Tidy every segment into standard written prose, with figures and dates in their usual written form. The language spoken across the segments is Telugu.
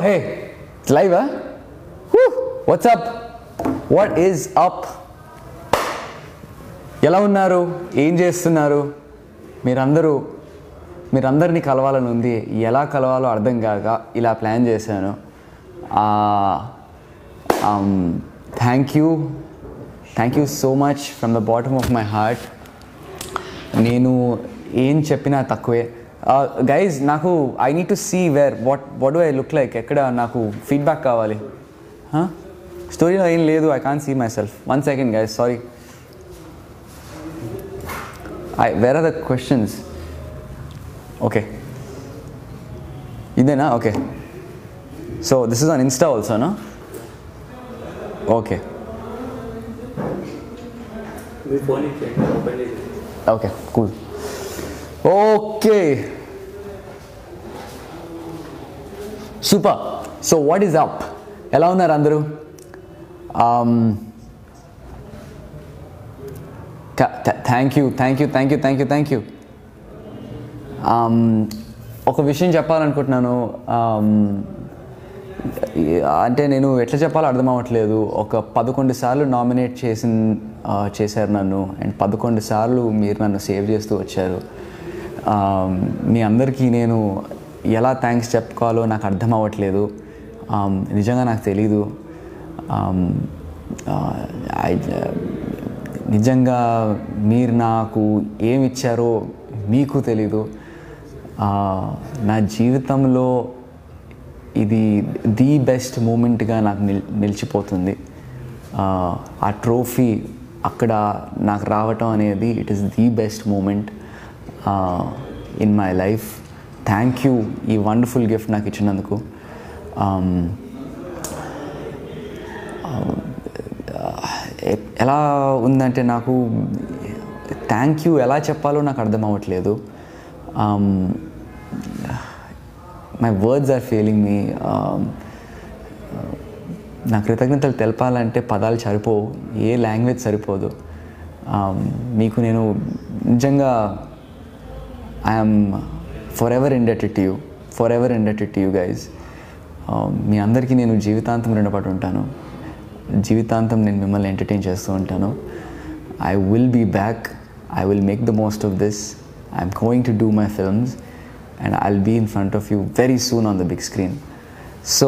hey, it's live, huh? Woo! What's up? What is up? ఎలా ఉన్నారు? ఏం చేస్తున్నారు? మీరందరినీ కలవాలని ఉంది. ఎలా కలవాలో అర్థం కాక ఇలా ప్లాన్ చేశాను. Thank you so much from the bottom of my heart. నేను ఏం చెప్పినా తక్కువే. గైజ్, నాకు I need to see what do I look like. ఎక్కడ నాకు ఫీడ్బ్యాక్ కావాలి. స్టోరీలో ఏం లేదు. I can't see myself. 1 second guys, sorry. Where are the questions? Okay, ఇదేనా? Okay, so this is on Insta ఆల్సోనా? Okay okay, cool. Okay, super. So what is up? ఎలా ఉన్నారు అందరూ? Thank you. ఒక విషయం చెప్పాలనుకుంటున్నాను. అంటే నేను ఎట్లా చెప్పాలో అర్థం అవ్వట్లేదు. ఒక 11 సార్లు నామినేట్ చేశారు నన్ను, అండ్ 11 సార్లు మీరు నన్ను సేవ్ చేస్తూ వచ్చారు. మీ అందరికీ నేను ఎలా థ్యాంక్స్ చెప్పుకోవాలో నాకు అర్థం అవ్వట్లేదు. నిజంగా నాకు తెలీదు. నిజంగా మీరు నాకు ఏమి ఇచ్చారో మీకు తెలీదు. నా జీవితంలో ఇది ది బెస్ట్ మూమెంట్గా నాకు నిలిచిపోతుంది. ఆ ట్రోఫీ అక్కడ నాకు రావటం అనేది it is the best moment in my life. Thank you ఈ వండర్ఫుల్ గిఫ్ట్ నాకు ఇచ్చినందుకు. ఎలా ఉందంటే నాకు థ్యాంక్ యూ ఎలా చెప్పాలో నాకు అర్థం అవ్వట్లేదు. మై వర్డ్స్ ఆర్ ఫెయిలింగ్ మీ. నా కృతజ్ఞతలు తెలపాలంటే పదాలు సరిపోవు, ఏ లాంగ్వేజ్ సరిపోదు. మీకు నేను నిజంగా I'm forever indebted to you guys. మీ అందరికీ నేను జీవితాంతం రుణపడి ఉంటాను. జీవితాంతం నేను మిమ్మల్ని ఎంటర్టైన్ చేస్తూ ఉంటాను. I will be back. I will make the most of this. I'm going to do my films and I'll be in front of you very soon on the big screen. So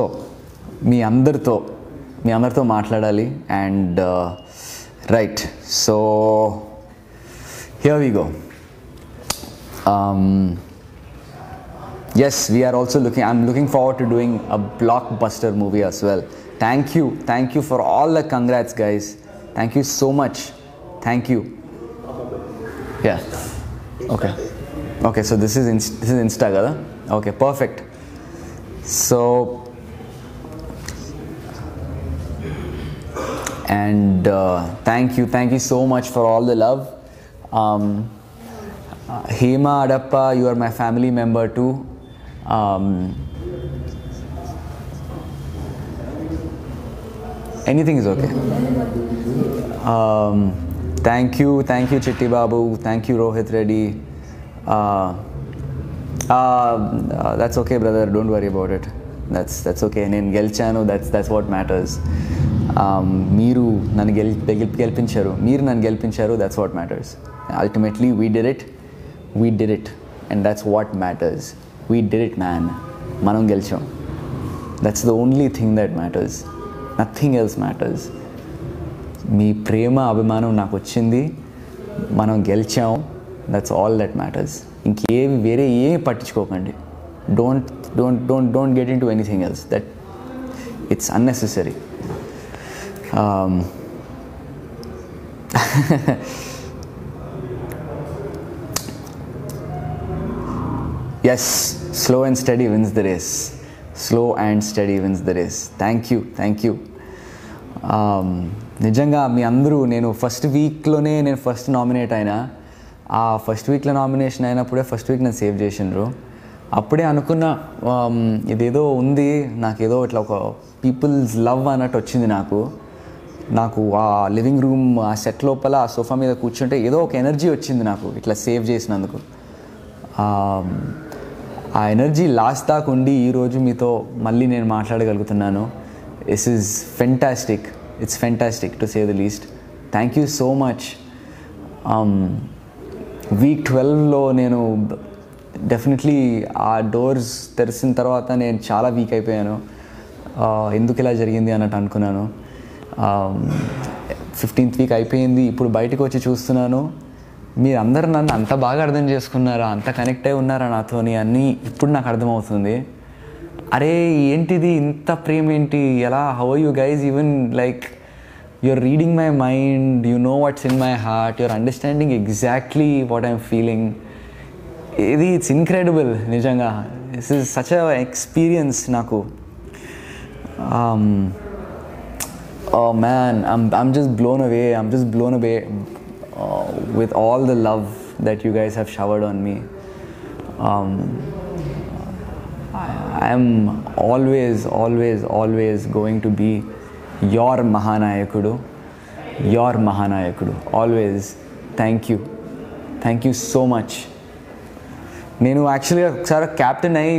మీ అందరితో మాట్లాడాలి. and right, so here we go. Yes, we are also I'm looking forward to doing a blockbuster movie as well. Thank you for all the congrats guys. Thank you so much. Thank you. Yeah, okay, so this is Insta kada? Okay, perfect. So and thank you so much for all the love. Hema Adappa, you are my family member too. Anything is okay. Thank you Chitti Babu. Thank you Rohit Reddy. That's okay brother, don't worry about it. That's okay. నేను గెలిచాను. that's what matters. మీరు నన్ను గెలిపించారు. that's what matters. Ultimately we did it and that's what matters. We did it man. మనం గెలిచాం. that's the only thing that matters. nothing else matters. మీ ప్రేమ అభిమానం నాకు వచ్చింది. మనం గెలిచాం. that's all that matters. ఇంకేవి వేరే ఏమి పట్టించుకోకండి. don't get into anything else. that it's unnecessary. Yes, slow and steady wins the race. Thank you. నిజంగా మీ అందరూ నేను ఫస్ట్ వీక్లోనే ఫస్ట్ నామినేట్ అయినా. ఆ ఫస్ట్ వీక్లో నామినేషన్ అయినప్పుడే ఫస్ట్ వీక్ నేను సేవ్ చేసిండ్రు. అప్పుడే అనుకున్న ఇదేదో ఉంది, నాకేదో ఇట్లా ఒక పీపుల్స్ లవ్ అన్నట్టు వచ్చింది. నాకు ఆ లివింగ్ రూమ్ ఆ సెట్ లోపల ఆ సోఫా మీద కూర్చుంటే ఏదో ఒక ఎనర్జీ వచ్చింది నాకు ఇట్లా సేవ్ చేసినందుకు. ఆ ఎనర్జీ లాస్ట్ దాకా ఉండి ఈరోజు మీతో మళ్ళీ నేను మాట్లాడగలుగుతున్నాను. This is fantastic. It's fantastic to say the least. Thank you so much. Week 12లో నేను డెఫినెట్లీ ఆ డోర్స్ తెరిచిన తర్వాత నేను చాలా వీక్ అయిపోయాను. ఎందుకు ఇలా జరిగింది అన్నట్టు అనుకున్నాను. 15th వీక్ అయిపోయింది. ఇప్పుడు బయటకు వచ్చి చూస్తున్నాను, మీరు అందరు నన్ను అంత బాగా అర్థం చేసుకున్నారా, అంత కనెక్ట్ అయి ఉన్నారా నాతోని అని ఇప్పుడు నాకు అర్థమవుతుంది. అరే ఏంటిది ఇంత ప్రేమ ఏంటి, ఎలా, how are you guys, even like you're reading my mind, you know what's in my heart, you're understanding exactly what I'm feeling. It's incredible, nijanga. This is such an experience naku. Oh man, I'm just blown away. I'm just blown away with all the love that you guys have showered on me. I'm always going to be your Mahanayakudu, always. Thank you so much. నేను యాక్చువల్గా ఒకసారి క్యాప్టెన్ అయ్యి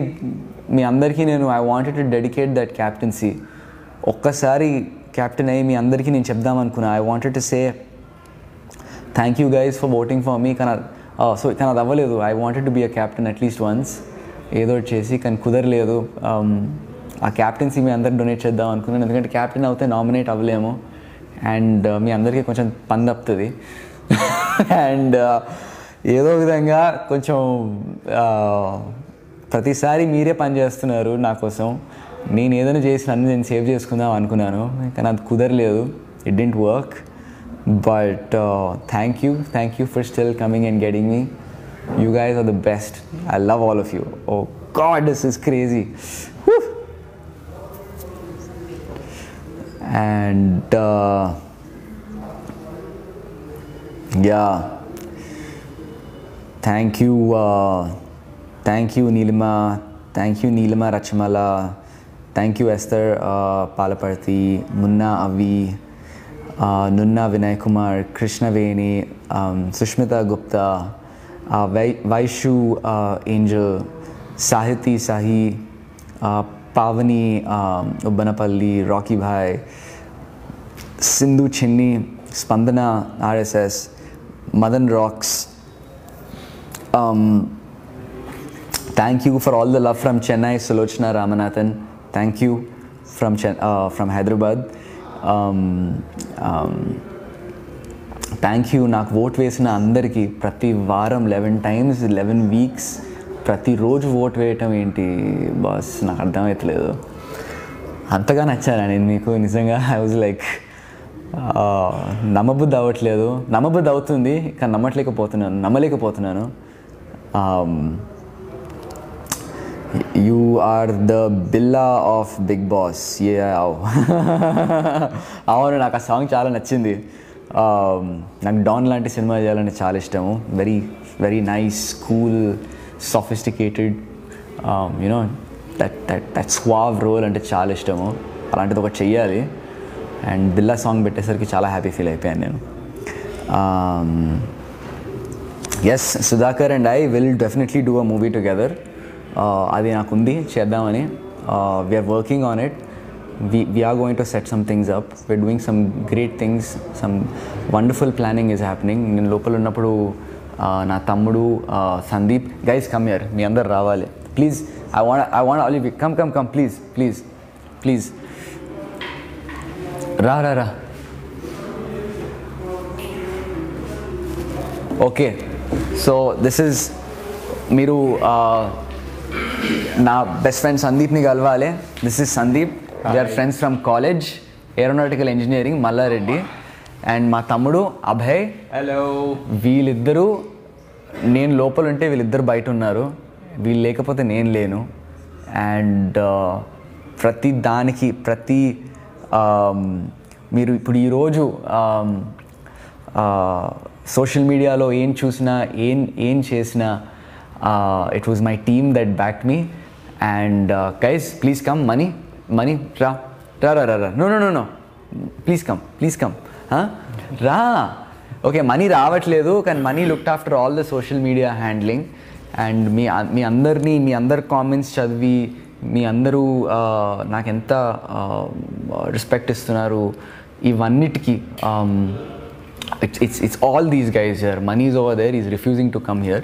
మీ అందరికీ I wanted to dedicate that captaincy. ఒక్కసారి క్యాప్టెన్ అయ్యి మీ అందరికీ నేను చెప్దామనుకున్నా. I wanted to say thank you guys for voting for me. కానీ అది అవ్వలేదు. I wanted to be a captain at least once, ఏదో చేసి, కానీ కుదరలేదు. ఆ క్యాప్టెన్సీ మీ అందరికి డొనేట్ చేద్దాం అనుకున్నాను, ఎందుకంటే క్యాప్టెన్ అవుతే నామినేట్ అవ్వలేము అండ్ మీ అందరికీ కొంచెం పని తప్పుతుంది. అండ్ ఏదో విధంగా కొంచెం ప్రతిసారి మీరే పని చేస్తున్నారు నా కోసం. నేను ఏదైనా చేసి నన్ను నేను సేవ్ చేసుకుందాం అనుకున్నాను, కానీ అది కుదరలేదు. It didn't work. But thank you for still coming and getting me. You guys are the best. I love all of you. Oh god, this is crazy. And yeah, thank you Neelima, Rachmala, thank you Esther Palaparthi, Munna Avi, Nunna Vinay Kumar, Krishna Veni, Sushmita Gupta, Vaishu Angel, Sahiti Sahi, Pavani Ubbanapalli, Rocky Bhai, Sindhu Chinni, Spandana RSS, Madan Rocks. Thank you for all the love from Chennai, Sulochana Ramanathan. Thank you from Hyderabad. Thank you నాకు ఓట్ వేసిన అందరికీ. ప్రతి వారం 11 times 11 weeks ప్రతిరోజు ఓట్ వేయటం ఏంటి బాస్, నాకు అర్థమవుతలేదు. అంతగా నచ్చాను నేను మీకు నిజంగా. ఐ వాజ్ లైక్ నమ్మబుద్ధి అవ్వట్లేదు. నమ్మబుద్ధి అవుతుంది కానీ నమ్మలేకపోతున్నాను. You are the Billa of big boss. అవును, నాకు ఆ సాంగ్ చాలా నచ్చింది. నాకు డాన్ లాంటి సినిమా చేయాలని చాలా ఇష్టము. Very very nice, cool, sophisticated, that suave role అంటే చాలా ఇష్టము. అలాంటిది ఒకటి చెయ్యాలి. అండ్ బిల్లా సాంగ్ పెట్టేసరికి చాలా హ్యాపీ ఫీల్ అయిపోయాను నేను. Yes, Sudhakar and I will definitely do a movie together. అది నాకుంది చేద్దామని. We're working on it. we are going to set some things up. We're doing some great things. Some wonderful planning is happening. నేను లోపల ఉన్నప్పుడు నా తమ్ముడు సందీప్, గైస్ కమ్ హియర్, మీ అందరు రావాలి please. I want all you come please రా. ఓకే, సో దిస్ ఈజ్, మీరు నా బెస్ట్ ఫ్రెండ్ సందీప్ని కలవాలి. This is Sandeep. They are friends from college, aeronautical engineering, Malla Reddy. And మా తమ్ముడు అభయ్. హలో. వీళ్ళిద్దరూ, నేను లోపల ఉంటే వీళ్ళిద్దరు బయట ఉన్నారు. వీళ్ళు లేకపోతే నేను లేను. అండ్ ప్రతి దానికి మీరు ఇప్పుడు ఈరోజు సోషల్ మీడియాలో ఏం చూసినా, ఏం చేసినా, it was my team that backed me. And guys please come. Mani రా. నో ప్లీజ్ కమ్ రా. ఓకే, మనీ రావట్లేదు, కానీ Mani looked after all the social media handling. And మీ అందరి కామెంట్స్ చదివి మీ అందరూ నాకెంత రెస్పెక్ట్ ఇస్తున్నారు ఇవన్నిటికీ it's all these guys here. Mani is over there, he's refusing to come here.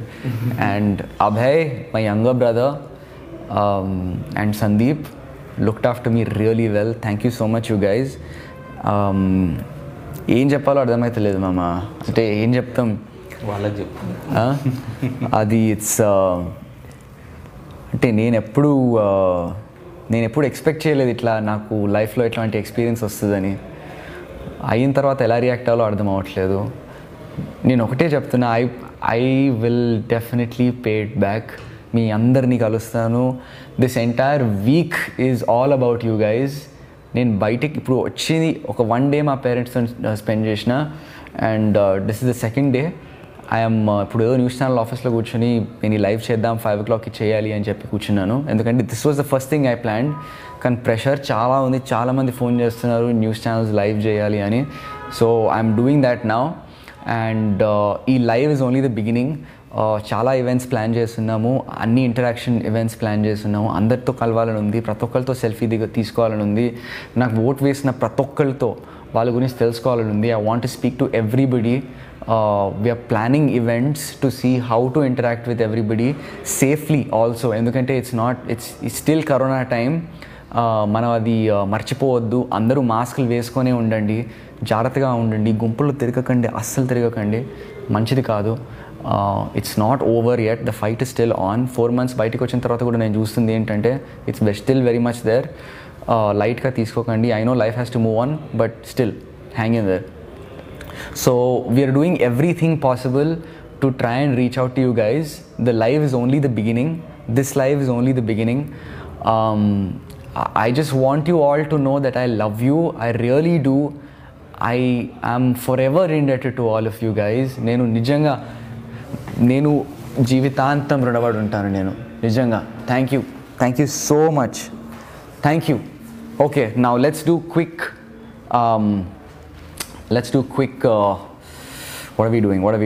And Abhay, my younger brother, and Sandeep looked after me really well. Thank you so much, you guys. ఏం చెప్పాలో అర్థమైతలేదు మామ, అంటే ఏం చెప్తాం వాళ్ళకి చెప్పు. అది ఇట్స్ అంటే నేను ఎప్పుడు ఎక్స్పెక్ట్ చేయలేదు ఇట్లా నాకు లైఫ్లో ఇట్లాంటి ఎక్స్పీరియన్స్ వస్తుందని. అయిన తర్వాత ఎలా రియాక్ట్ అవ్వాలో అర్థం అవ్వట్లేదు. నేను ఒకటే చెప్తున్నా, I will definitely pay it back. మీ అందరినీ కలుస్తాను. This entire week is all about you guys. నేను బయటికి ఇప్పుడు వచ్చింది ఒక 1 day మా పేరెంట్స్తో స్పెండ్ చేసిన, and this is the second day. I'm ఇప్పుడు ఏదో న్యూస్ ఛానల్ ఆఫీస్లో కూర్చొని నేను ఈ లైవ్ చేద్దాం 5 o'clockకి చేయాలి అని చెప్పి కూర్చున్నాను, ఎందుకంటే this was the first thing I planned. కానీ ప్రెషర్ చాలా ఉంది, చాలామంది ఫోన్ చేస్తున్నారు న్యూస్ ఛానల్స్ లైవ్ చేయాలి అని. So I'm doing that now, and ఈ live is only the beginning. చాలా ఈవెంట్స్ ప్లాన్ చేస్తున్నాము, అన్ని ఇంటరాక్షన్ ఈవెంట్స్ ప్లాన్ చేస్తున్నాము. అందరితో కలవాలని ఉంది, ప్రతి ఒక్కరితో సెల్ఫీ తీసుకోవాలని ఉంది. నాకు ఓట్ వేసిన ప్రతి ఒక్కరితో వాళ్ళ గురించి తెలుసుకోవాలని ఉంది. I want to speak to everybody. We are planning events to see how to interact with everybody safely also, ఎందుకంటే it's still corona time. మనం అది మర్చిపోవద్దు. అందరూ మాస్కులు వేసుకొనే ఉండండి, జాగ్రత్తగా ఉండండి, గుంపులు తిరగకండి, అస్సలు తిరగకండి, మంచిది కాదు. It's not over yet, the fight is still on. 4 months బయటకు వచ్చిన తర్వాత కూడా నేను చూస్తుంది ఏంటంటే it's still very much there. లైట్గా తీసుకోకండి. I know life has to move on, but still hang in there. So we are doing everything possible to try and reach out to you guys. The live is only the beginning. This live is only the beginning. I just want you all to know that I love you. I really do. I am forever indebted to all of you guys. నేను జీవితాంతం రుణపడి ఉంటాను. నేను నిజంగా thank you so much. Thank you. Okay, now let's do quick what are we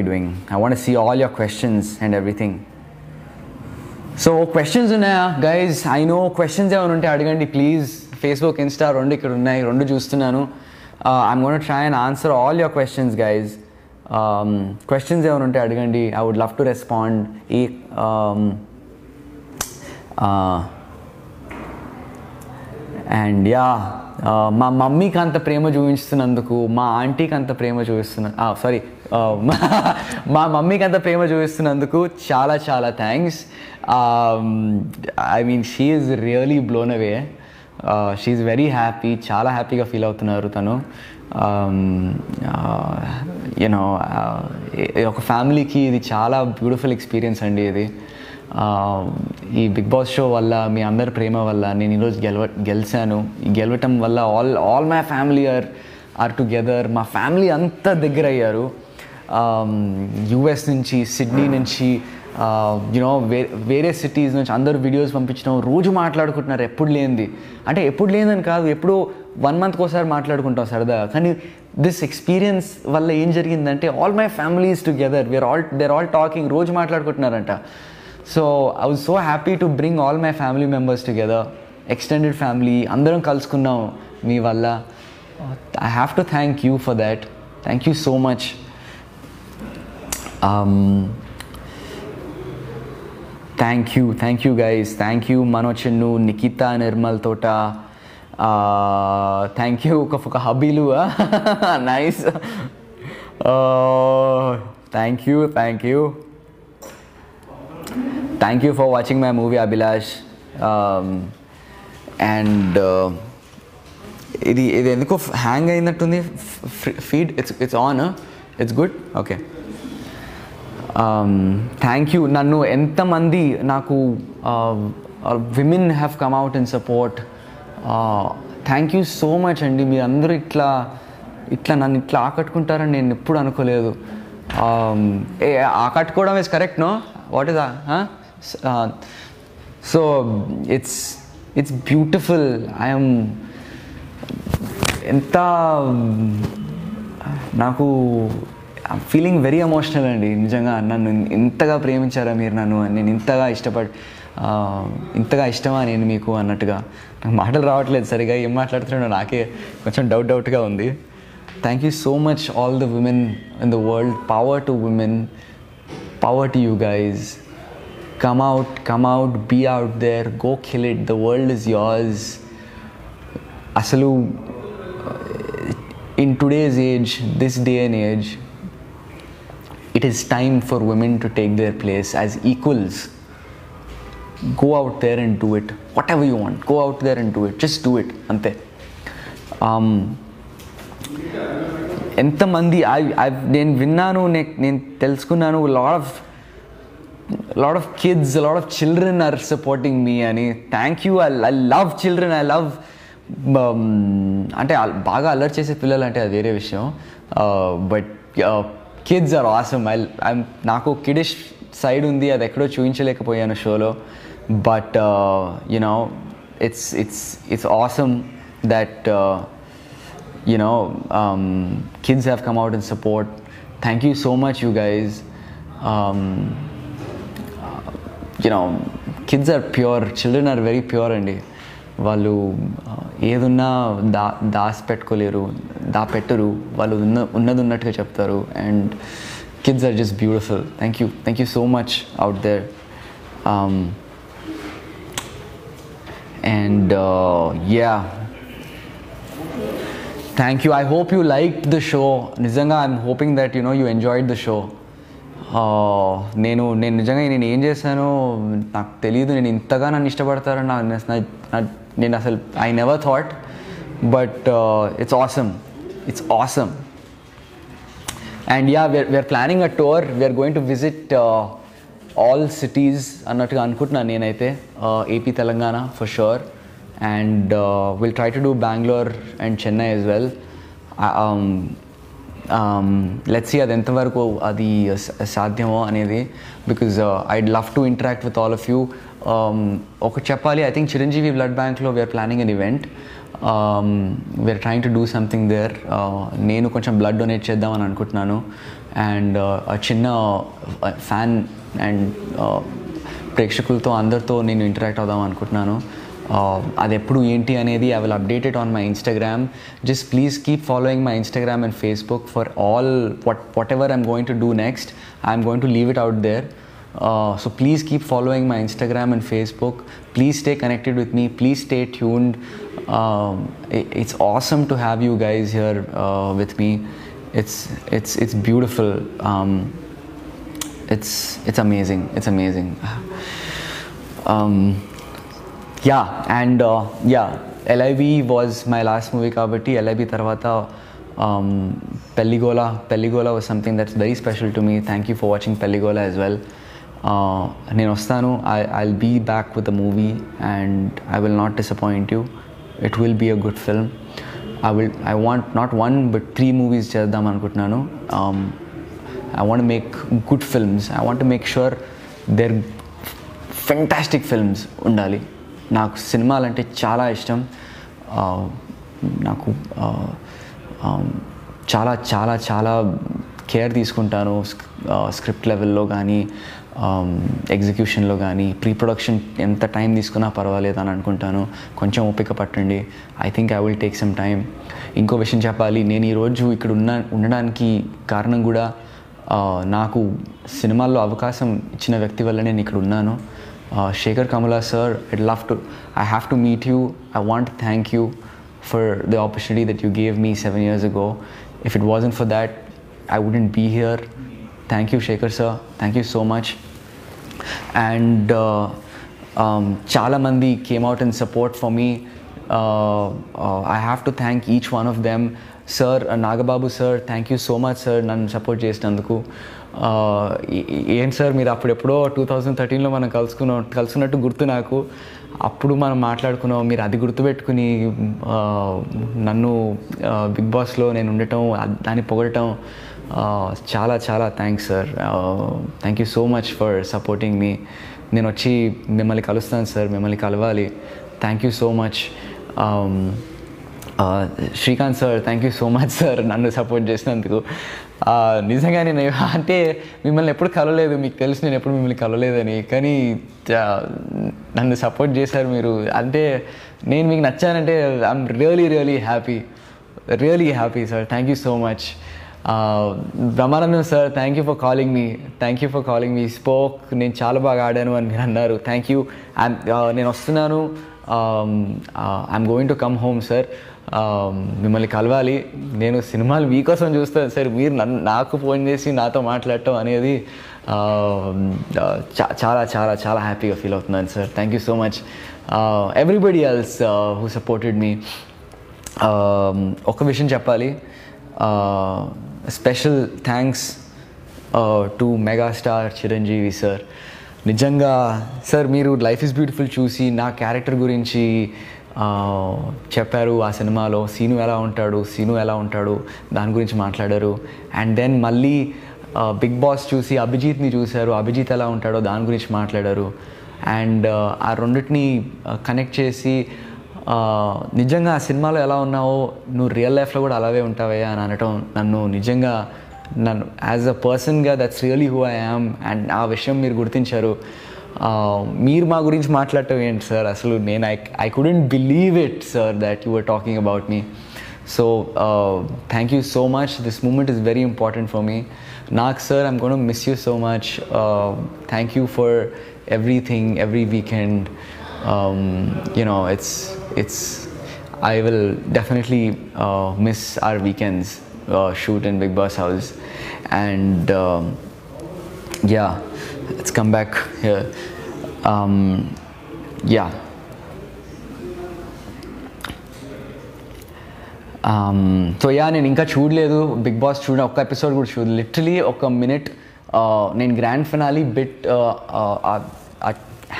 doing? I want to see all your questions and everything. So questions unnaya guys? I know questions ఏమైనా ఉంటే అడగండి ప్లీజ్. Facebook, Insta రెండు ఇక్కడ ఉన్నాయి, రెండు చూస్తున్నాను. I'm going to try and answer all your questions guys. Questions ఏమైనా ఉంటే అడగండి. I would love to respond. And yeah, మా మమ్మీకి అంత ప్రేమ చూపిస్తున్నందుకు, మా ఆంటీకి అంత ప్రేమ మా మమ్మీకి అంత ప్రేమ చూపిస్తున్నందుకు చాలా చాలా thanks. I mean she is really blown away. She is very happy, చాలా హ్యాపీగా ఫీల్ అవుతున్నారు తను. యూనో ఒక ఫ్యామిలీకి ఇది చాలా బ్యూటిఫుల్ ఎక్స్పీరియన్స్ అండి ఇది. ఈ బిగ్ బాస్ షో వల్ల, మీ అందరి ప్రేమ వల్ల నేను ఈరోజు గెలిచాను. ఈ గెలవటం వల్ల all my family are together. మా ఫ్యామిలీ అంతా దగ్గర అయ్యారు. యూఎస్ నుంచి, సిడ్నీ నుంచి, యూనో వేరే సిటీస్ నుంచి అందరూ వీడియోస్ పంపించడం, రోజు మాట్లాడుకుంటున్నారు. ఎప్పుడు లేనిదని కాదు, ఎప్పుడూ 1 month ఒకసారి మాట్లాడుకుంటాం సరదాగా. కానీ దిస్ ఎక్స్పీరియన్స్ వల్ల ఏం జరిగిందంటే all my family is together. they're all talking, రోజు మాట్లాడుకుంటున్నారంట. So I was so happy to bring all my family members together, extended family, andaram kalusukunnam mee valla. I have to thank you for that. Thank you so much. Thank you guys. Thank you Manoj Chinnu, Nikita, Nirmal Tota. Thank you for Habilu. Nice. Thank you. Thank you for watching my movie Abhilash. And ఇది ఎందుకో హ్యాంగ్ అయినట్టుంది feed. It's on, it's good. Okay, thank you. నన్ను ఎంతమంది నాకు women have come out in support. Thank you so much అండి. మీరు అందరూ ఇట్లా నన్ను ఇట్లా ఆకట్టుకుంటారని నేను ఎప్పుడు అనుకోలేదు. ఆకట్టుకోవడం is correct, no? What is so it's beautiful. I am ఎంత నాకు ఐమ్ ఫీలింగ్ వెరీ ఎమోషనల్ అండి. నిజంగా నన్ను ఇంతగా ప్రేమించారా మీరు నన్ను, నేను ఇంతగా ఇంతగా ఇష్టమా నేను మీకు అన్నట్టుగా. నాకు మాటలు రావట్లేదు సరిగా, ఏం మాట్లాడుతున్నాడో నాకే కొంచెం డౌట్గా ఉంది. Thank you so much all the women in the world. Power to women, power to you guys. Come out, be out there, go kill it. The world is yours. Asalu, in today's age, this day and age, it is time for women to take their place as equals. Go out there and do it. Whatever you want, go out there and do it. Just do it. Ante. ఎంతమంది నేను విన్నాను, నేను తెలుసుకున్నాను, lot of kids, a lot of children are supporting me ani. Thank you. I love children. I love అంటే బాగా అల్లరి చేసే పిల్లలు అంటే అది వేరే విషయం. But kids are awesome. నాకు కిడిష్ సైడ్ ఉంది, అది ఎక్కడో చూపించలేకపోయాను షోలో. But you know it's awesome that kids have come out and support. Thank you so much, you guys. Kids are pure, children are very pure అండి. వాళ్ళు ఏదున్నా దాపెట్టరు, వాళ్ళు ఉన్నది ఉన్నట్టుగా చెప్తారు. And kids are just beautiful. Thank you so much out there. And thank you. I hope you liked the show. నిజంగా I'm hoping that you enjoyed the show. నేను నిజంగా నేను ఏం చేశానో నాకు తెలియదు. నేను ఇంతగా నన్ను ఇష్టపడతారని నేను అసలు I never thought. But it's awesome. And we're planning a tour. We're going to visit all cities అన్నట్టుగా అనుకుంటున్నాను నేనైతే. AP, Telangana for sure. And will try to do Bengaluru and Chennai as well. Let's see అది ఎంతవరకు అది సాధ్యమో అనేది. Because I'd love to interact with all of you. ఒకటి చెప్పాలి, ఐ థింక్ చిరంజీవి బ్లడ్ బ్యాంక్లో we're planning an event. We're trying to do something there. నేను కొంచెం బ్లడ్ డొనేట్ చేద్దామని అనుకుంటున్నాను. అండ్ చిన్న ఫ్యాన్ అండ్ ప్రేక్షకులతో అందరితో నేను ఇంటరాక్ట్ అవుదాం అనుకుంటున్నాను. అది ఎప్పుడు ఏంటి అనేది I will update it on my Instagram. Just please keep following my Instagram and Facebook for all whatever I'm going to do next. I'm going to leave it out there. So please keep following my Instagram and Facebook. Please stay connected with me. Please stay tuned. It's awesome to have you guys here with me. It's beautiful. It's amazing. It's amazing. LIB was my last movie kabatti. LIB tarvata Pelligola was something that's very special to me. Thank you for watching Pelligola as well. Nenu ostanu. I'll be back with the movie and I will not disappoint you. It will be a good film. I want not one but 3 movies chedam anukuntunanu. I want to make good films. I want to make sure they're fantastic films undali. నాకు సినిమాలు అంటే చాలా ఇష్టం. నాకు చాలా చాలా చాలా కేర్ తీసుకుంటాను స్క్రిప్ట్ లెవెల్లో కానీ ఎగ్జిక్యూషన్లో కానీ. ప్రీ ప్రొడక్షన్ ఎంత టైం తీసుకున్నా పర్వాలేదు అని అనుకుంటాను. కొంచెం ఓపిక పట్టండి. I think I will take some time. ఇంకో విషయం చెప్పాలి, నేను ఈరోజు ఇక్కడ ఉండడానికి కారణం కూడా నాకు సినిమాల్లో అవకాశం ఇచ్చిన వ్యక్తి వల్ల నేను ఇక్కడ ఉన్నాను. Shekhar Kamala sir, I have to meet you. I want to thank you for the opportunity that you gave me 7 years ago. If it wasn't for that, I wouldn't be here. Thank you, Shekhar sir. Thank you so much. And chala mandi came out in support for me. I have to thank each one of them. Sir, Nagababu sir, thank you so much sir, nannu support చేసినందుకు. ఏం సార్ మీరు అప్పుడెప్పుడో 2013లో మనం కలుసుకున్నట్టు గుర్తు నాకు. అప్పుడు మనం మాట్లాడుకున్నాం, మీరు అది గుర్తుపెట్టుకుని నన్ను బిగ్ బాస్లో నేను ఉండటం, దాన్ని పొగడటం చాలా చాలా thanks sir. Thank you so much for supporting me. నేను వచ్చి మిమ్మల్ని కలుస్తాను సార్, మిమ్మల్ని కలవాలి. Thank you so much. Srikanth sir, thank you so much sir నన్ను సపోర్ట్ చేసినందుకు. నిజంగా నేను అంటే మిమ్మల్ని ఎప్పుడు కలవలేదు, మీకు తెలుసు నేను ఎప్పుడు మిమ్మల్ని కలవలేదని, కానీ నన్ను సపోర్ట్ చేశారు మీరు. అంటే నేను మీకు నచ్చానంటే I'm really happy sir. Thank you so much. Brahmanandam sir, thank you for calling me spoke. నేను చాలా బాగా ఆడాను అని మీరు అన్నారు. Thank you. నేను వస్తున్నాను. I'm going to come home sir. మిమ్మల్ని కలవాలి. నేను సినిమాలు మీకోసం చూస్తాను సార్. మీరు నాకు ఫోన్ చేసి నాతో మాట్లాడటం అనేది చాలా చాలా చాలా హ్యాపీగా ఫీల్ అవుతున్నాను sir. Thank you so much. Everybody else who supported me. ఒక విషయం చెప్పాలి, special thanks to megastar Chiranjeevi sir. నిజంగా సార్ మీరు లైఫ్ ఈజ్ బ్యూటిఫుల్ చూసి నా క్యారెక్టర్ గురించి చెప్పారు. ఆ సినిమాలో సీను ఎలా ఉంటాడు దాని గురించి మాట్లాడారు. అండ్ దెన్ మళ్ళీ బిగ్ బాస్ చూసి అభిజిత్ని చూశారు, అభిజిత్ ఎలా ఉంటాడో దాని గురించి మాట్లాడారు. అండ్ ఆ రెండింటిని కనెక్ట్ చేసి నిజంగా ఆ సినిమాలో ఎలా ఉన్నావో నువ్వు రియల్ లైఫ్లో కూడా అలాగే ఉంటావయ్యా అని అనటం నన్ను యాజ్ అ పర్సన్గా that's really who I am. And ఆ విషయం మీరు గుర్తించారు. మీరు మా గురించి మాట్లాడటం ఏంటి సార్, అసలు నేను I couldn't believe it sir that you were talking about me. So thank you so much. This moment is very important for me. నాకు sir I'm gonna miss you so much. Thank you for everything, every weekend. It's I will definitely miss our weekends shoot in Big Boss house. And yeah, let's come back here. Yeah. So నేను ఇంకా చూడలేదు బిగ్ బాస్. ఒక్క ఎపిసోడ్ కూడా చూడలేదు. లిటరలీ ఒక మినిట్ నేను గ్రాండ్ ఫినాలి బిట్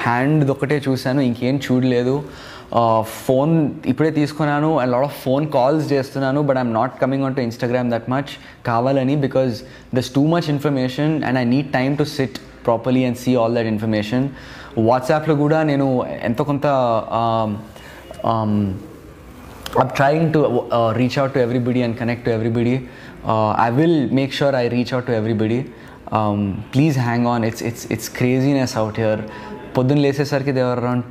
హ్యాండ్ ఒకటే చూశాను, ఇంకేం చూడలేదు. ఫోన్ ఇప్పుడే తీసుకున్నాను and lot of phone calls చేస్తున్నాను. But I'm not coming on to Instagram that much కావాలని, because there's too much information and I need time to sit properly and see all that information. వాట్సాప్లో కూడా నేను ఎంతో కొంత I'm trying to reach out to everybody and connect to everybody. I will make sure I reach out to everybody. Please hang on. It's craziness out here. పొద్దున్న లేసేసరికి there were around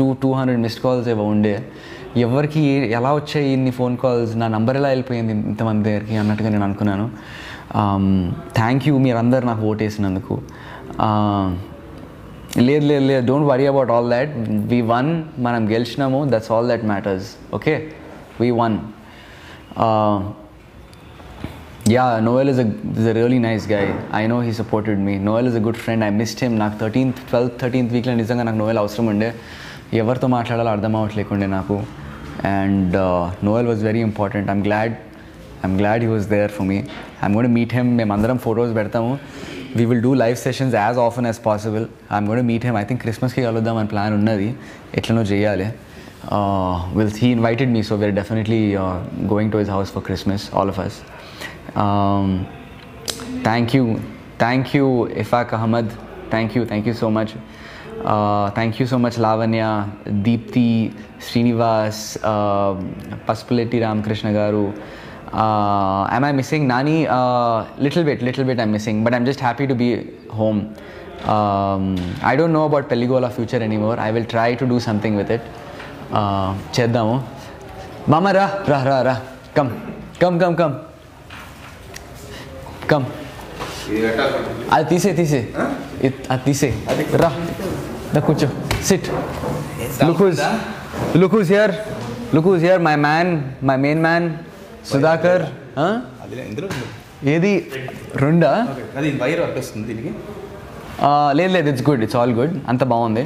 200 missed calls ఏవో ఉండే. ఎవరికి ఎలా వచ్చాయి ఇన్ని ఫోన్ కాల్స్, నా నంబర్ ఎలా వెళ్ళిపోయింది ఇంతమంది దగ్గరికి అన్నట్టుగా నేను అనుకున్నాను. థ్యాంక్ యూ మీరందరూ నాకు ఓట్ వేసినందుకు. లేదు don't worry about all that. We won, మనం గెలిచినాము, that's all that matters. Okay, we won. Yeah, Noel is a really nice guy. I know he supported me. Noel is a good friend. I missed him. నాకు 12th 13th వీక్లో నిజంగా నాకు Noel అవసరం ఉండే. ఎవరితో మాట్లాడాలో అర్థం అవ్వట్లేకుండే నాకు. And Noel was very important. I'm glad he was there for me. I'm going to meet him. మేమందరం ఫొటోస్ పెడతాము. We will do live sessions as often as possible. I'm going to meet him. I think Christmasకి కలుద్దాం అని ప్లాన్ ఉన్నది. ఎట్లనో చేయాలి. He invited me, so we're definitely going to his house for Christmas, all of us. Thank you Ifaq Ahmed. Thank you so much. Thank you so much Lavanya, Deepthi, Srinivas, Pasupuleti Ramakrishna garu. Am I missing Nani? Little bit I'm missing, but I'm just happy to be home. I don't know about Pelligola future anymore. I will try to do something with it. Cheddamu mama ra come అది తీసే రా కూర్చో. SIT. Look who's here, my main man Sudhakar. ఏది రెండా? లేదు it's good, it's all good, అంత బాగుంది.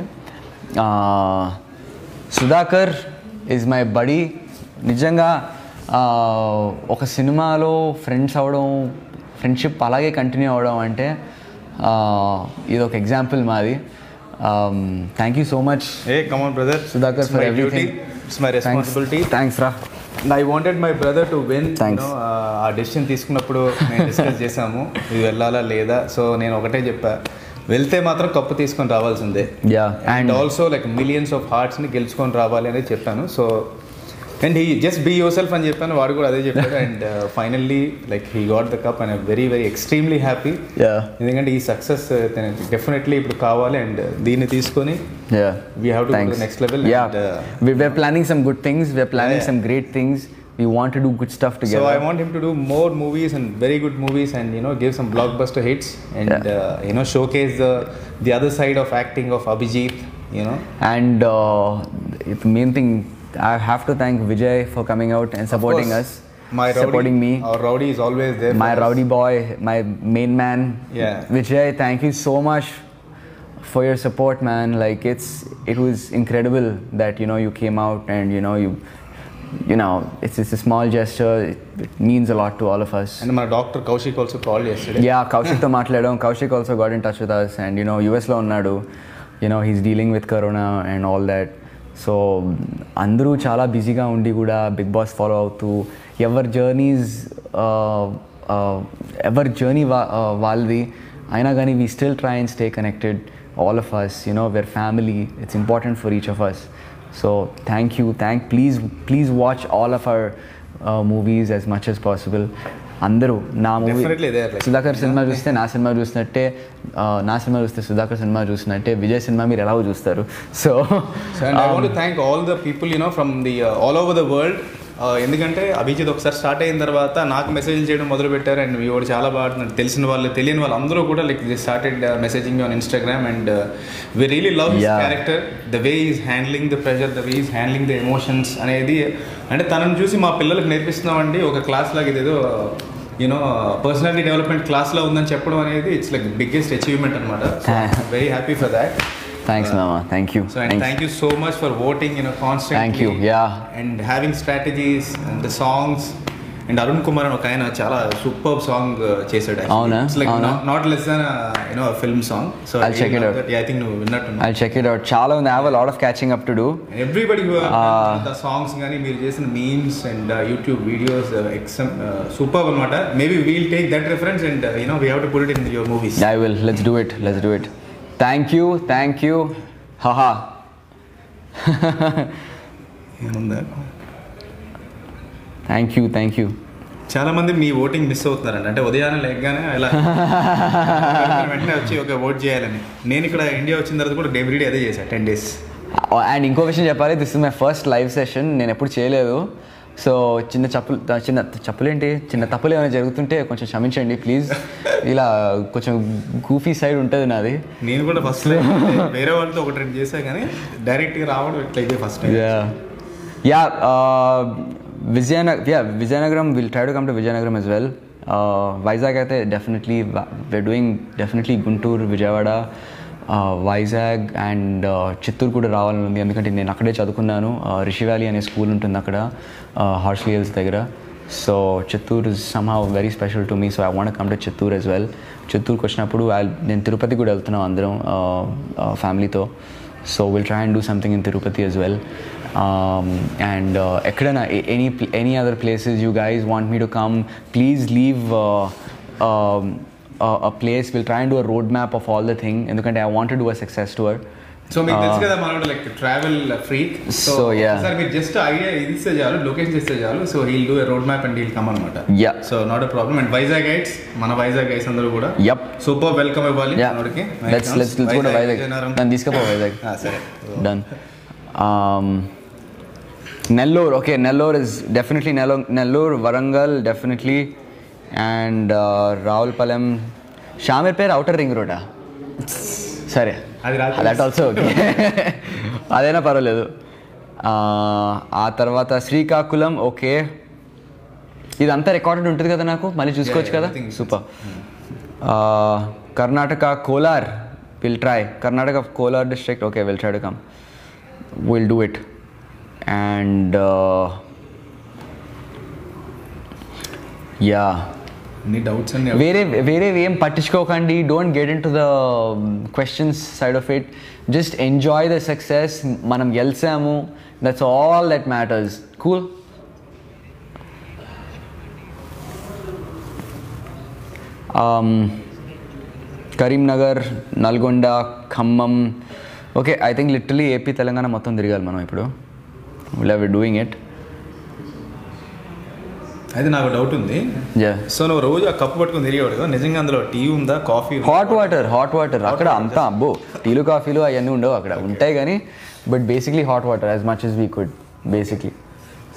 Sudhakar is my body. నిజంగా ఒక సినిమాలో ఫ్రెండ్స్ అవ్వడం, ఫ్రెండ్షిప్ అలాగే కంటిన్యూ అవ్వడం అంటే ఇది ఒక ఎగ్జాంపుల్ మాది. Thank you so much. Come on brother, Sudhakar, for everything. It's my responsibility. Thanks రా. I wanted my brother to win. ఆ డెసిషన్ తీసుకున్నప్పుడు నేను డిస్కస్ చేసాము ఇది వెళ్ళాలా లేదా. సో నేను ఒకటే చెప్పా, వెళ్తే మాత్రం కప్పు తీసుకొని రావాల్సిందే. And also like millions of హార్ట్స్ని గెలుచుకొని రావాలి అనేది చెప్పాను. So and he just be yourself అని చెప్పాను, వాడు కూడా అదే చెప్పాడు. And finally like he got the cup and very very extremely happy. ఎందుకంటే ఈ సక్సెస్ డెఫినెట్లీ ఇప్పుడు కావాలి అండ్ దీన్ని తీసుకొని we have to go to the next level. We're planning some good things, we're planning some great things. We want to do good stuff together. So I want him to do more movies and very good movies and give some blockbuster hits and showcase the other side of acting of Abhijit. And the main thing, I have to thank Vijay for coming out and supporting us, supporting me. Our Rowdy is always there. My Rowdy boy, my main man. Yeah. Vijay, thank you so much for your support, man. Like it was incredible that you came out and it's a small gesture. It means a lot to all of us. And my doctor Kaushik also called yesterday. Yeah, Kaushik to matladam. Kaushik also got in touch with us and US lo unnadu. He's dealing with corona and all that. So అందరూ చాలా బిజీగా ఉండి కూడా బిగ్ బాస్ ఫాలో అవుతూ ఎవరి జర్నీ వాళ్ళది అయినా కానీ we still try and stay connected, all of us. we're family. It's important for each of us. So thank you. Please watch all of our movies as much as possible. అందరూ నా మూవీ సుధాకర్ సినిమా చూస్తే నా సినిమా చూసినట్టే, నా సినిమా చూస్తే సుధాకర్ సినిమా చూసినట్టే విజయ్ సినిమా మీరు ఎలాగో చూస్తారు. So I want to thank all the people from the all over the world. ఎందుకంటే అభిజిత్ ఒకసారి స్టార్ట్ అయిన తర్వాత నాకు మెసేజ్లు చేయడం మొదలు పెట్టారు అండ్ వీడు చాలా బాగా తెలిసిన వాళ్ళు తెలియని వాళ్ళు అందరూ కూడా like they started messaging on Instagram and we really love his character, the way is handling the pressure, the way is handling the emotions అనేది. అంటే తనను చూసి మా పిల్లలకు నేర్పిస్తున్నామండి ఒక క్లాస్ లాగా, ఇదేదో పర్సనాలిటీ డెవలప్మెంట్ క్లాస్లో ఉందని చెప్పడం అనేది ఇట్స్ లైక్ బిగ్గెస్ట్ అచీవ్మెంట్ అనమాట. Very happy for that. Thanks, Mama. Thank you. So, and thank you so much for voting, constantly. Thank you. Yeah. And having strategies and the songs. And Arun Kumar and Okaina chala superb song chesadu. Avuna. It's like not less than a film song. So I'll check it out. Yeah, I think you will not know. I'll check it out. Chala I have a lot of catching up to do. And everybody who the songs gaani meer chesina memes and YouTube videos superb anamata. Maybe we'll take that reference and we have to put it in your movies. I will. Let's do it. Thank you. Haha. Thank you. చాలా మంది మీ ఓటింగ్ మిస్ అవుతున్నారండి. అంటే ఉదయాన్నే లేకగానే ఇలా వెంటనే వచ్చి ఒక ఓట్ చేయాలని. నేను ఇక్కడ ఇండియా వచ్చిన తర్వాత కూడా ఎవ్రీడే అదే చేశాను 10 days. అండ్ ఇంకో విషయం చెప్పాలి, this is my first live session, నేను ఎప్పుడు చేయలేదు. సో చిన్న చెప్పులేంటి చిన్న తప్పులు ఏమైనా జరుగుతుంటే కొంచెం క్షమించండి ప్లీజ్. ఇలా కొంచెం గూఫీ సైడ్ ఉంటుంది నాది. నేను కూడా ఫస్ట్ వేరే వాళ్ళతో ఒకటి రెండు చేశాను కానీ డైరెక్ట్గా రావడం ఇట్లయితే first. Vizianagaram, will try to come to Vizianagaram as well. Vizag అయితే we're doing definitely Guntur, Vijayawada, Vizag and Chittoor కూడా రావాలని ఉంది. ఎందుకంటే నేను అక్కడే చదువుకున్నాను. రిషి వ్యాలీ అనే స్కూల్ ఉంటుంది అక్కడ హార్స్లీ హిల్స్ దగ్గర. So Chittoor is somehow very special to me. So I want come to Chittoor as well. చిత్తూరుకి వచ్చినప్పుడు నేను తిరుపతి కూడా వెళ్తున్నాం అందరం ఫ్యామిలీతో. So will try and do something in Tirupati as well. And ఎక్కడైనా any other places you guys want me to come, please leave a place. We'll try and do a roadmap of all the thing. ఎందుకంటే I want to do a success tour. So మీకు తెలుసు కదా మనోడు like travel freak. So sir మీరు జస్ట్ ఐడియా ఇది ఇస్తే చాలు, లొకేషన్ ఇస్తే చాలు. So he'll do a road map and he'll come అనమాట. So not a problem. And Vizag guides, మన వైజాగ్ గైడ్స్ అందరూ కూడా సూపర్ వెల్కమ్ ఇవ్వాలి మనోడికి. Let's go to Vizag. నన్ను తీసుకుపో వైజాగ్. సరే done. Nellore, okay, Nellore is definitely Nellore, Varangal definitely, and Ravulpalam. Shamirpet outer ring road. Sare, that also okay. అదేనా పర్వాలేదు. ఆ తర్వాత శ్రీకాకుళం ఓకే. ఇదంతా రికార్డెడ్ ఉంటుంది కదా, నాకు మళ్ళీ చూసుకోవచ్చు కదా. Super. Karnataka Kolar, will try. Karnataka Kolar district okay, will try to come. Will do it. And yeah, వేరే ఏం పట్టించుకోకండి. Don't get into the questions side of it. Just enjoy the success. మనం గెలిచాము, that's all that matters. Cool. Karimnagar, Nalgonda, Khammam okay. I think literally AP Telangana మొత్తం తిరగాలి మనం ఇప్పుడు. We're doing it. అయితే నాకు డౌట్ ఉంది. సో నువ్వు రోజు ఆ కప్పు పట్టుకుని తిరిగేవాడు కదా, నిజంగా అందులో టీ ఉందా, కాఫీ? హాట్ వాటర్ అక్కడ అంతా అబ్బో టీలు కాఫీలు అవన్నీ ఉండవు అక్కడ, ఉంటాయి కానీ but basically hot water as much as we could basically.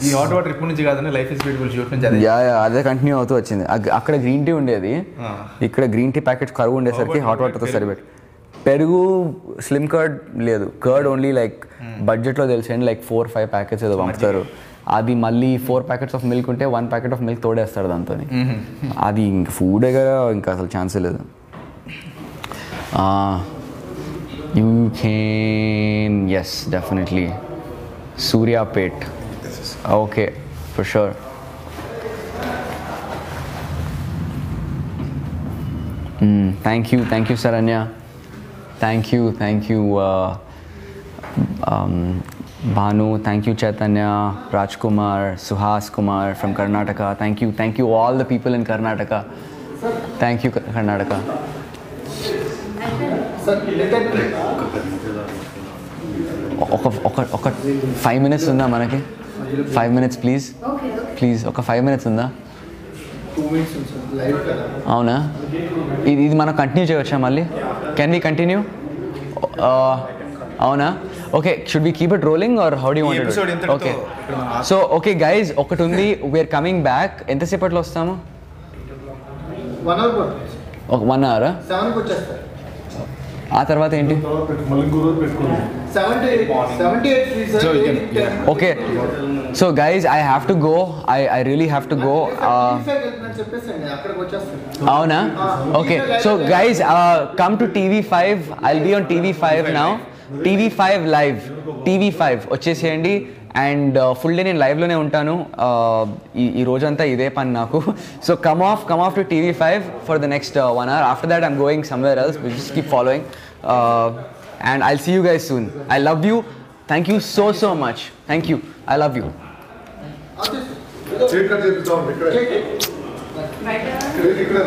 ఈ హాట్ వాటర్ ఇప్పటి నుంచి కాదని లైఫ్ ఇస్ బ్యూటిఫుల్ షూట్ నుంచి అదే అదే కంటిన్యూ అవుతూ వచ్చింది. అక్కడ గ్రీన్ టీ ఉండేది, ఇక్కడ గ్రీన్ టీ ప్యాకెట్స్ కరువు ఉండేసరికి హాట్ వాటర్తో సరిపెట్టి. పెరుగు స్లిమ్ కర్డ్ లేదు, కర్డ్ ఓన్లీ లైక్ బడ్జెట్లో తెలిసేయండి లైక్ 4-5 ప్యాకెట్స్ ఏదో పంపుతారు. అది మళ్ళీ 4 ప్యాకెట్స్ ఆఫ్ మిల్క్ ఉంటే 1 ప్యాకెట్ ఆఫ్ మిల్క్ తోడేస్తాడు దాంతో. అది ఇంక ఫుడే కదా, ఇంకా అసలు ఛాన్సే లేదు. You can yes definitely Suryapet. Okay for sure. Thank you Sharanya, thank you Bhanu, thank you Chaitanya, Rajkumar, Suhas Kumar from Karnataka. Thank you all the people in Karnataka. Thank you Karnataka. ఒక 5 minutes ఉందా మనకి? 5 minutes ప్లీజ్ ఒక 5 minutes ఉందా? 2 minutes లైవ్ కదా. అవునా? ఇది మనం కంటిన్యూ చేయవచ్చా మళ్ళీ? Can we continue? అవునా? Okay, should we keep it rolling or how do you want it? Okay, so okay guys, ఒకటి ఉంది, వీఆర్ కమింగ్ బ్యాక్. ఎంతసేపట్లో వస్తాము? 1 hour. ఒక 1 hour? 7కి వచ్చేస్తారు. ఆ తర్వాత ఏంటి? 78 free sir. Okay, so guys I have to go, I really have to go. అవునా? Okay, so guys come to TV5. I'll be on TV5 now. TV5 live, TV5 వచ్చేసేయండి. అండ్ ఫుల్ డే నేను లైవ్లోనే ఉంటాను ఈ రోజంతా, ఇదే పని నాకు. So come off to TV5 for the next 1 hour. After that I'm going somewhere else, but just keep following and I'll see you guys soon. I love you. Thank you so much. Thank you. I love you. ఇక్కడ